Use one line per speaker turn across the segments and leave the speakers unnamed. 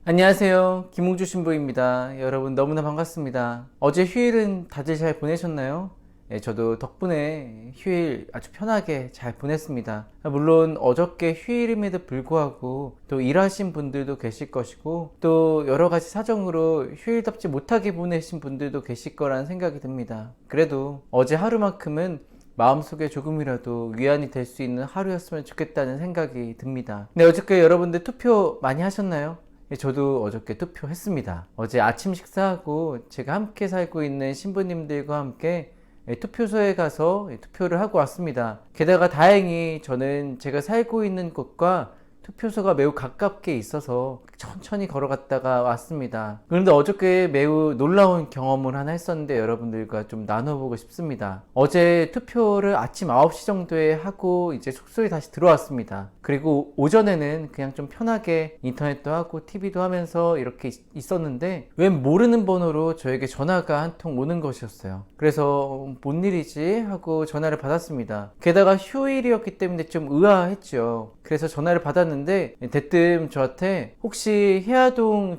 안녕하세요. 김웅주 신부입니다. 여러분 너무나 반갑습니다. 어제 휴일은 다들 잘 보내셨나요? 예, 저도 덕분에 휴일 아주 편하게 잘 보냈습니다. 물론 어저께 휴일임에도 불구하고 또 일하신 분들도 계실 것이고 또 여러 가지 사정으로 휴일답지 못하게 보내신 분들도 계실 거라는 생각이 듭니다. 그래도 어제 하루만큼은 마음속에 조금이라도 위안이 될 수 있는 하루였으면 좋겠다는 생각이 듭니다. 근데 어저께 여러분들 투표 많이 하셨나요? 저도 어저께 투표했습니다. 어제 아침 식사하고 제가 함께 살고 있는 신부님들과 함께 투표소에 가서 투표를 하고 왔습니다. 게다가 다행히 저는 제가 살고 있는 곳과 투표소가 매우 가깝게 있어서 천천히 걸어갔다가 왔습니다. 그런데 어저께 매우 놀라운 경험을 하나 했었는데 여러분들과 좀 나눠보고 싶습니다. 어제 투표를 아침 9시 정도에 하고 이제 숙소에 다시 들어왔습니다. 그리고 오전에는 그냥 좀 편하게 인터넷도 하고 TV도 하면서 이렇게 있었는데 웬 모르는 번호로 저에게 전화가 한 통 오는 것이었어요. 그래서 뭔 일이지 하고 전화를 받았습니다. 게다가 휴일이었기 때문에 좀 의아했죠. 그래서 전화를 받았는데 대뜸 저한테 혹시 해화동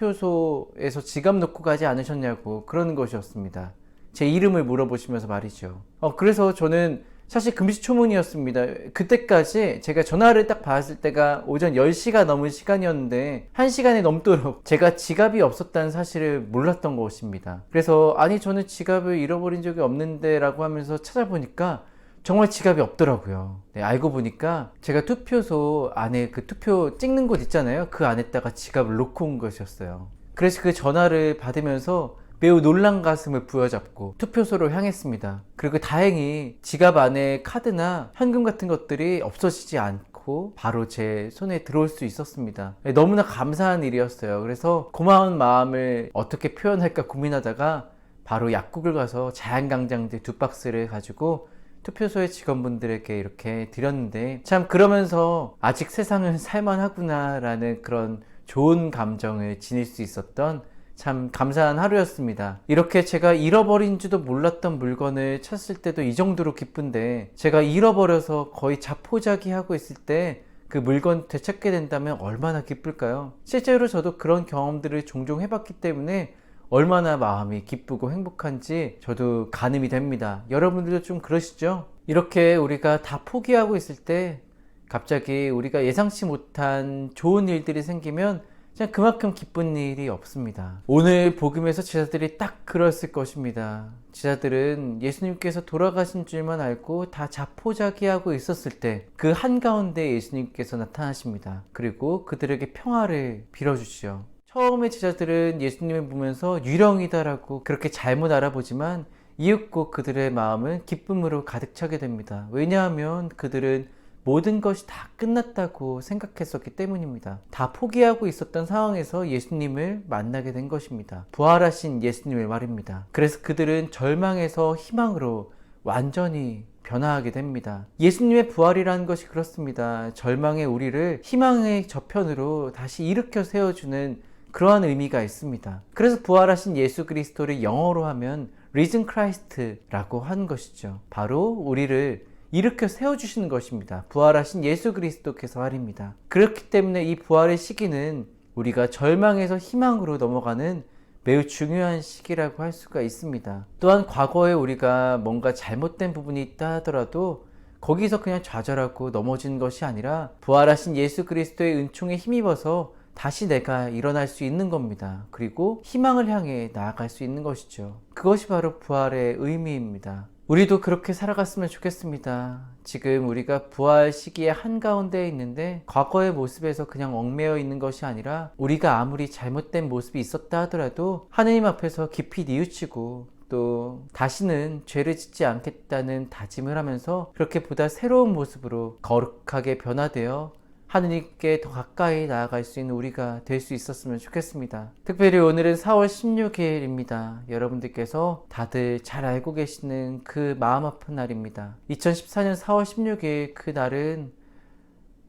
제3투표소에서 지갑 놓고 가지 않으셨냐고 그러는 것이었습니다. 제 이름을 물어보시면서 말이죠. 그래서 저는 사실 금시초문이었습니다. 그때까지 제가 전화를 딱 받았을 때가 오전 10시가 넘은 시간이었는데 1시간이 넘도록 제가 지갑이 없었다는 사실을 몰랐던 것입니다. 그래서 아니 저는 지갑을 잃어버린 적이 없는데 라고 하면서 찾아보니까 정말 지갑이 없더라고요. 네, 알고 보니까 제가 투표소 안에 그 투표 찍는 곳 있잖아요. 그 안에다가 지갑을 놓고 온 것이었어요. 그래서 그 전화를 받으면서 매우 놀란 가슴을 부여잡고 투표소로 향했습니다. 그리고 다행히 지갑 안에 카드나 현금 같은 것들이 없어지지 않고 바로 제 손에 들어올 수 있었습니다. 네, 너무나 감사한 일이었어요. 그래서 고마운 마음을 어떻게 표현할까 고민하다가 바로 약국을 가서 자양강장제 2박스를 가지고 투표소의 직원분들에게 이렇게 드렸는데 참 그러면서 아직 세상은 살만하구나 라는 그런 좋은 감정을 지닐 수 있었던 참 감사한 하루였습니다. 이렇게 제가 잃어버린지도 몰랐던 물건을 찾을 때도 이 정도로 기쁜데 제가 잃어버려서 거의 자포자기하고 있을 때 그 물건 되찾게 된다면 얼마나 기쁠까요? 실제로 저도 그런 경험들을 종종 해봤기 때문에 얼마나 마음이 기쁘고 행복한지 저도 가늠이 됩니다. 여러분들도 좀 그러시죠? 이렇게 우리가 다 포기하고 있을 때 갑자기 우리가 예상치 못한 좋은 일들이 생기면 그냥 그만큼 기쁜 일이 없습니다. 오늘 복음에서 제자들이 딱 그랬을 것입니다. 제자들은 예수님께서 돌아가신 줄만 알고 다 자포자기하고 있었을 때 그 한가운데 예수님께서 나타나십니다. 그리고 그들에게 평화를 빌어주시오. 처음에 제자들은 예수님을 보면서 유령이다라고 그렇게 잘못 알아보지만 이윽고 그들의 마음은 기쁨으로 가득 차게 됩니다. 왜냐하면 그들은 모든 것이 다 끝났다고 생각했었기 때문입니다. 다 포기하고 있었던 상황에서 예수님을 만나게 된 것입니다. 부활하신 예수님을 말입니다. 그래서 그들은 절망에서 희망으로 완전히 변화하게 됩니다. 예수님의 부활이라는 것이 그렇습니다. 절망의 우리를 희망의 저편으로 다시 일으켜 세워주는 그러한 의미가 있습니다. 그래서 부활하신 예수 그리스도를 영어로 하면 Risen Christ라고 하는 것이죠. 바로 우리를 일으켜 세워주시는 것입니다. 부활하신 예수 그리스도께서 말입니다. 그렇기 때문에 이 부활의 시기는 우리가 절망에서 희망으로 넘어가는 매우 중요한 시기라고 할 수가 있습니다. 또한 과거에 우리가 뭔가 잘못된 부분이 있다 하더라도 거기서 그냥 좌절하고 넘어지는 것이 아니라 부활하신 예수 그리스도의 은총에 힘입어서 다시 내가 일어날 수 있는 겁니다. 그리고 희망을 향해 나아갈 수 있는 것이죠. 그것이 바로 부활의 의미입니다. 우리도 그렇게 살아갔으면 좋겠습니다. 지금 우리가 부활 시기의 한가운데에 있는데 과거의 모습에서 그냥 얽매여 있는 것이 아니라 우리가 아무리 잘못된 모습이 있었다 하더라도 하느님 앞에서 깊이 뉘우치고 또 다시는 죄를 짓지 않겠다는 다짐을 하면서 그렇게 보다 새로운 모습으로 거룩하게 변화되어 하느님께 더 가까이 나아갈 수 있는 우리가 될 수 있었으면 좋겠습니다. 특별히 오늘은 4월 16일입니다. 여러분들께서 다들 잘 알고 계시는 그 마음 아픈 날입니다. 2014년 4월 16일 그 날은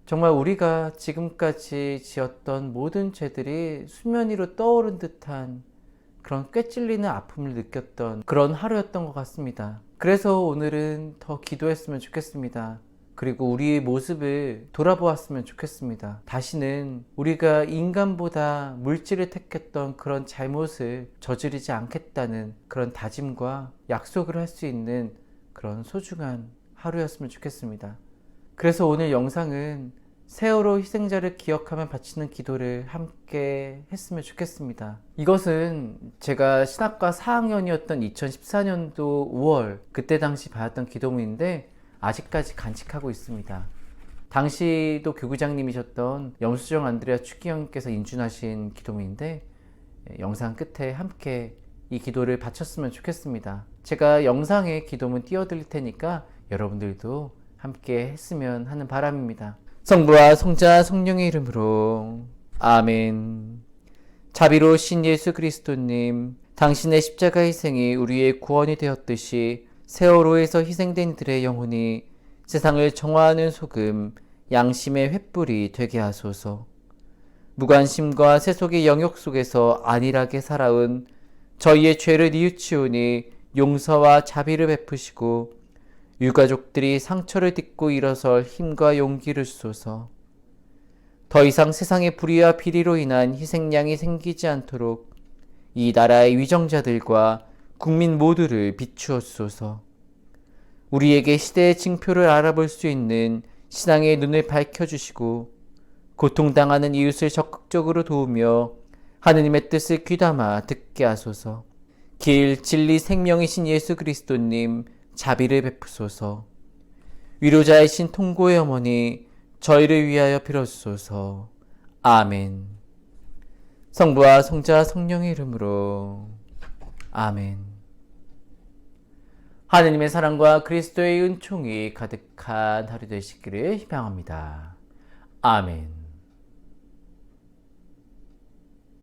정말 우리가 지금까지 지었던 모든 죄들이 수면 위로 떠오른 듯한 그런 꿰찔리는 아픔을 느꼈던 그런 하루였던 것 같습니다. 그래서 오늘은 더 기도했으면 좋겠습니다. 그리고 우리의 모습을 돌아보았으면 좋겠습니다. 다시는 우리가 인간보다 물질을 택했던 그런 잘못을 저지르지 않겠다는 그런 다짐과 약속을 할 수 있는 그런 소중한 하루였으면 좋겠습니다. 그래서 오늘 영상은 세월호 희생자를 기억하며 바치는 기도를 함께 했으면 좋겠습니다. 이것은 제가 신학과 4학년이었던 2014년도 5월 그때 당시 받았던 기도문인데 아직까지 간직하고 있습니다. 당시도 교구장님이셨던 염수정 안드레아 추기형께서 인준하신 기도문인데 영상 끝에 함께 이 기도를 바쳤으면 좋겠습니다. 제가 영상에 기도문 띄워드릴 테니까 여러분들도 함께 했으면 하는 바람입니다. 성부와 성자 성령의 이름으로 아멘. 자비로우신 예수 그리스도님, 당신의 십자가 희생이 우리의 구원이 되었듯이 세월호에서 희생된 이들의 영혼이 세상을 정화하는 소금, 양심의 횃불이 되게 하소서. 무관심과 세속의 영역 속에서 안일하게 살아온 저희의 죄를 뉘우치오니 용서와 자비를 베푸시고 유가족들이 상처를 딛고 일어설 힘과 용기를 주소서. 더 이상 세상의 불의와 비리로 인한 희생양이 생기지 않도록 이 나라의 위정자들과 국민 모두를 비추어 주소서. 우리에게 시대의 징표를 알아볼 수 있는 신앙의 눈을 밝혀주시고 고통당하는 이웃을 적극적으로 도우며 하느님의 뜻을 귀담아 듣게 하소서. 길, 진리, 생명이신 예수 그리스도님, 자비를 베푸소서. 위로자이신 통고의 어머니, 저희를 위하여 빌어주소서. 아멘. 성부와 성자 성령의 이름으로 아멘. 하느님의 사랑과 그리스도의 은총이 가득한 하루 되시기를 희망합니다. 아멘.